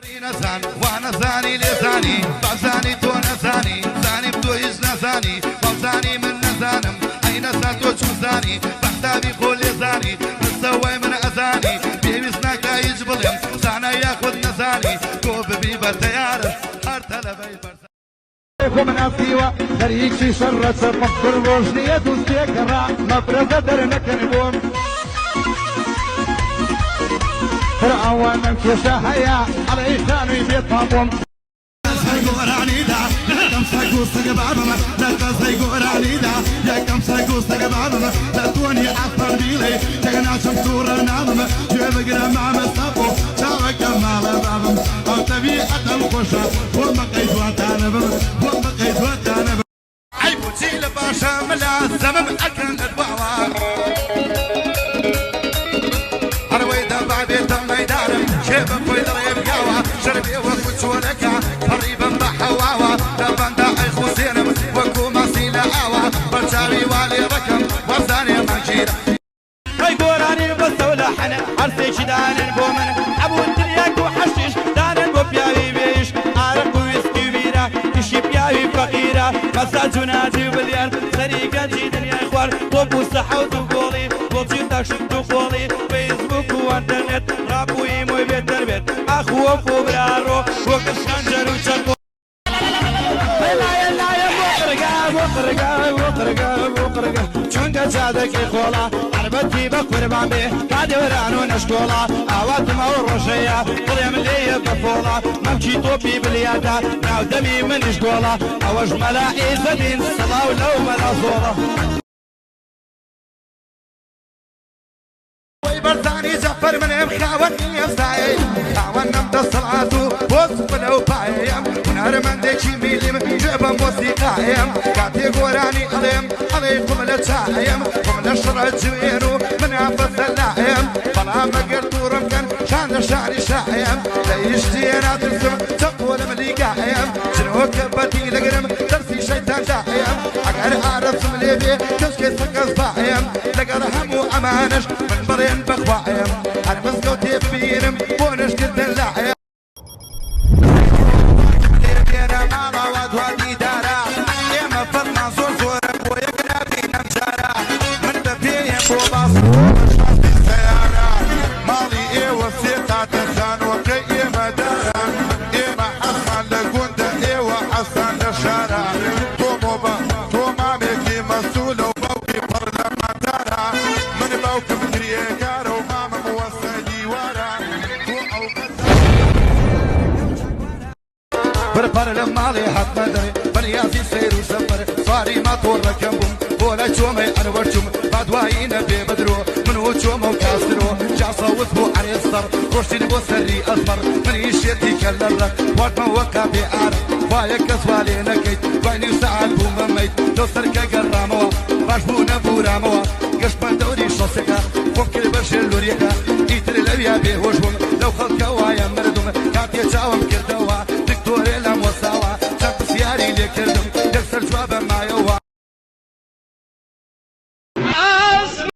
نزان وانا زاني لزاني بزاني تو نزاني زاني بدويش نزاني بزاني من نزانم اي نزان تو زاني بحتابي خولي زاني مستوي من اذاني بيوسنا كايج بليم زانا ياخد نزاني تو ببيبر تيار هر تلبي عليكم ناسيوا دريكي شر سقف الروجنية تستيقرا مبرزة درنك نبوم فرعون من كشاهيا على إيشان ويبيت مابوم سيقوراني دا كم سيقو سيقبابما لا سيقوراني دا يا كم سيقو سيقبابما لا توني عطر بيلي تغنى شمسورة نامما جيب قرام مع مصابو شاوك مالا بابم او تبي اتم خوشا ومقيت واتانبم ومقيت واتانبم عيبو تيل باشا ملا زمم اكن البعوار هرويدا بعدي تمي دارم شيبا كوي ضريب قاوة شربي وكوت ولكا قريبا بحواوا لبندا اي خوزينم وكو ماسيلا اوا برشاوي والي ركم وزاني منشيرا هاي قوراني بستولى حنا عرسي شدان بومن ابو الدنياك وحشيش دان بوبياوي بيش عرق ويسكي بيرا كشي بياوي فقيرة مساجنا جبليان سريقا جيدن يا اخوان طوبو الصحة وقولي وطيطا شفتو قولي فيسبوك وانترنت رابو ايمو بيتر بيت اخو وفو برارو وكشانجر وشاكو چونگا جادك خولا عربتي بقربان به قاعد ورانو نشكولا اوات ما وروشيا قريم لي بفولا ممشي طوبي باليادا ناو دمي من شكولا اوج ملاعي زدين صلاة ولو ملا صولا برزاني جعفر من مخاوتني يفزاي خاونا متصلعاتو وصف لو بايم ونهر من ديكي ميليم جيبا موسيقايم كاتي قوراني عليم عليكم لتايم ومن الشرع جوينو من عفظ اللايم فلا مقرتو رمكن شان شعري شايم لا يشتينا ترسم تقول مليقايم شنو كبتي لقرم ترسي شيطان دايم اقر اعرف سمليبي كسكي سكز بايم لقر همو امانش من برين بخوايم انا مسكوتي ببينم بونش كنت اللايم انا مالا وادوادي دارا يما فضنا زور زورم ويقنا بينا مجارا من ببيهم بوباس سيارة مالي ايه وثيقة تنسان وكي ايه مدارا ايه ما حسن لقوندا ايه وحسن لشارع توموبا توما ميكي مسؤول وبوكي برلمانتارا من بوكي مدريكارا وماما موسى ديوارا بربر لمالي حط مدري بنيازي سير وسفر صاري ما طول ركبهم ولا شومي انا ورشم بعدواينا ببدرو من وشوم وكاسرو جاسا وثبو عن الصر روشتي بوسري اصفر من يشيتي كالرق وقت ما وقع بآر بايك اسوالي نكيت بايني وساعد بوم ميت لو سركا قراموا باشبونا بوراموا قشبا دوري شوسكا فوق البشر لوريكا ايتر الابيا بيهوشهم لو خلقا وايا مردم كاتي جاوم كردو